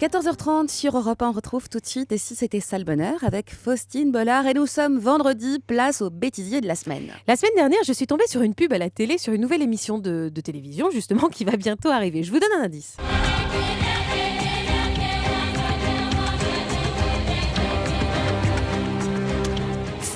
14h30 sur Europe 1, on retrouve tout de suite Et si c'était ça le bonheur avec Faustine Bollard et nous sommes vendredi, place au bêtisier de la semaine. La semaine dernière, je suis tombée sur une pub à la télé sur une nouvelle émission de télévision justement qui va bientôt arriver. Je vous donne un indice.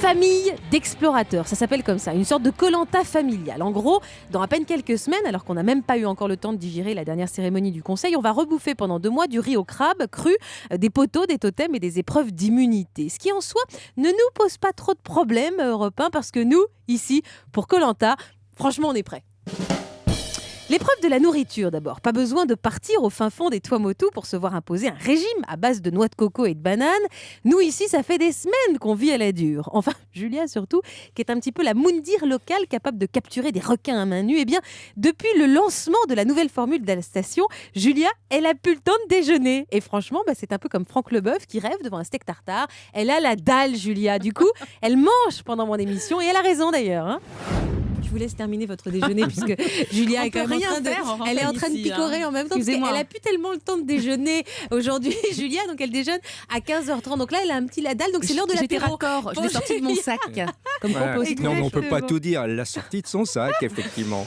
Famille d'explorateurs, ça s'appelle comme ça, une sorte de Koh-Lanta familial. En gros, dans à peine quelques semaines, alors qu'on n'a même pas eu encore le temps de digérer la dernière cérémonie du conseil, on va rebouffer pendant 2 mois du riz au crabe cru, des poteaux, des totems et des épreuves d'immunité. Ce qui en soi ne nous pose pas trop de problèmes européens parce que nous, ici, pour Koh-Lanta, franchement, on est prêts. L'épreuve de la nourriture d'abord. Pas besoin de partir au fin fond des Tuamotu pour se voir imposer un régime à base de noix de coco et de bananes. Nous ici, ça fait des semaines qu'on vit à la dure. Enfin, Julia surtout, qui est un petit peu la moundir locale capable de capturer des requins à main nue. Eh bien, depuis le lancement de la nouvelle formule de la station, Julia, elle a plus le temps de déjeuner. Et franchement, c'est un peu comme Franck Leboeuf qui rêve devant un steak tartare. Elle a la dalle, Julia. Du coup, elle mange pendant mon émission et elle a raison d'ailleurs, hein. Je vous laisse terminer votre déjeuner puisque Julia est quand même elle est en train de picorer en même temps parce qu'elle a plus tellement le temps de déjeuner aujourd'hui, Julia, donc elle déjeune à 15h30. Donc là, elle a un petit la dalle, donc c'est l'heure de l'apéro. Raccord, je l'ai sorti de mon sac. Comme quoi, on peut aussi non, mais on peut pas tout dire. Elle l'a sorti de son sac, effectivement.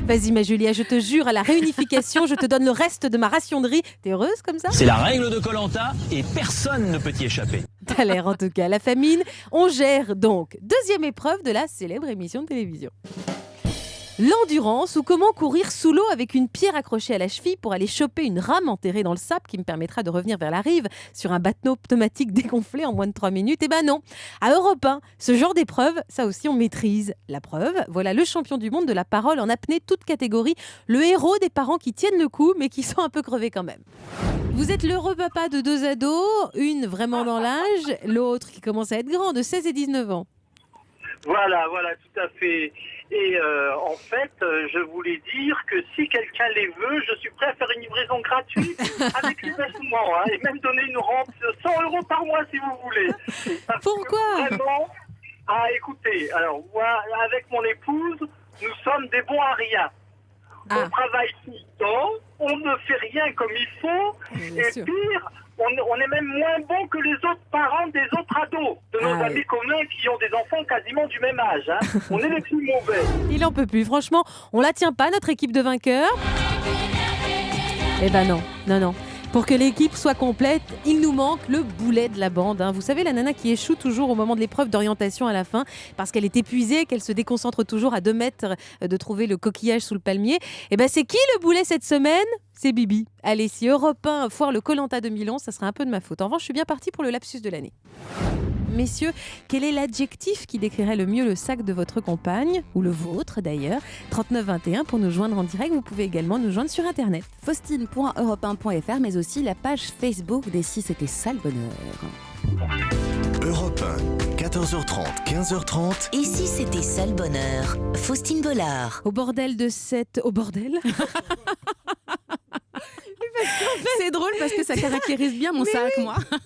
Vas-y, ma Julia, je te jure, à la réunification, je te donne le reste de ma ration de riz. T'es heureuse comme ça ? C'est la règle de Koh-Lanta et personne ne peut y échapper. T'as l'air en tout cas. La famine, on gère donc. Deuxième épreuve de la célèbre émission de télévision. L'endurance ou comment courir sous l'eau avec une pierre accrochée à la cheville pour aller choper une rame enterrée dans le sable qui me permettra de revenir vers la rive sur un bateau pneumatique dégonflé en moins de 3 minutes. Eh ben non, à Europe 1, ce genre d'épreuve, ça aussi on maîtrise. La preuve, voilà le champion du monde de la parole en apnée toute catégorie, le héros des parents qui tiennent le coup mais qui sont un peu crevés quand même. Vous êtes l'heureux papa de 2 ados, une vraiment dans l'âge, l'autre qui commence à être grand, de 16 et 19 ans. Voilà, tout à fait. Et en fait, je voulais dire que si quelqu'un les veut, je suis prêt à faire une livraison gratuite avec les vêtements, et même donner une rente de 100 € par mois si vous voulez. Parce Pourquoi ? que vraiment, écoutez, alors moi, avec mon épouse, nous sommes des bons à rien. On travaille tout le temps, on ne fait rien comme il faut, et pire, on est même moins bon que les autres parents des autres ados, de nos amis communs qui ont des enfants quasiment du même âge. On est les plus mauvais. Il en peut plus, franchement, on la tient pas, notre équipe de vainqueurs. Eh ben non. Pour que l'équipe soit complète, il nous manque le boulet de la bande. Vous savez, la nana qui échoue toujours au moment de l'épreuve d'orientation à la fin, parce qu'elle est épuisée, qu'elle se déconcentre toujours à 2 mètres de trouver le coquillage sous le palmier. Eh ben c'est qui le boulet cette semaine ? C'est Bibi. Allez, si Europe 1 foire le Koh-Lanta 2011, ça sera un peu de ma faute. En revanche, je suis bien partie pour le lapsus de l'année. Messieurs, quel est l'adjectif qui décrirait le mieux le sac de votre compagne, ou le vôtre d'ailleurs ? 3921 pour nous joindre en direct. Vous pouvez également nous joindre sur Internet. Faustine.europe1.fr, mais aussi la page Facebook d'Et si c'était ça le bonheur. Europe 1, 14h30, 15h30. Et si c'était ça le bonheur ? Faustine Bollard. Au bordel de cette... Au bordel ? C'est drôle parce que ça caractérise bien mon sac, moi. Non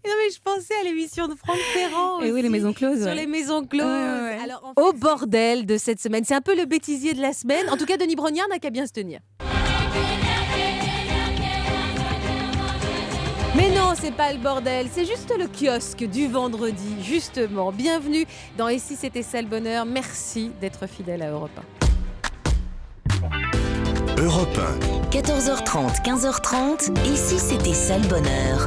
mais je pensais à l'émission de Franck Ferrand. Et oui, les maisons closes. Sur les maisons closes. Ouais. Alors, en fait, au bordel de cette semaine. C'est un peu le bêtisier de la semaine. En tout cas, Denis Brognard n'a qu'à bien se tenir. Mais non, c'est pas le bordel, c'est juste le kiosque du vendredi, justement. Bienvenue dans Et si c'était ça le bonheur. Merci d'être fidèle à Europe 1. Europe 1. 14h30, 15h30. Et si c'était ça le bonheur ?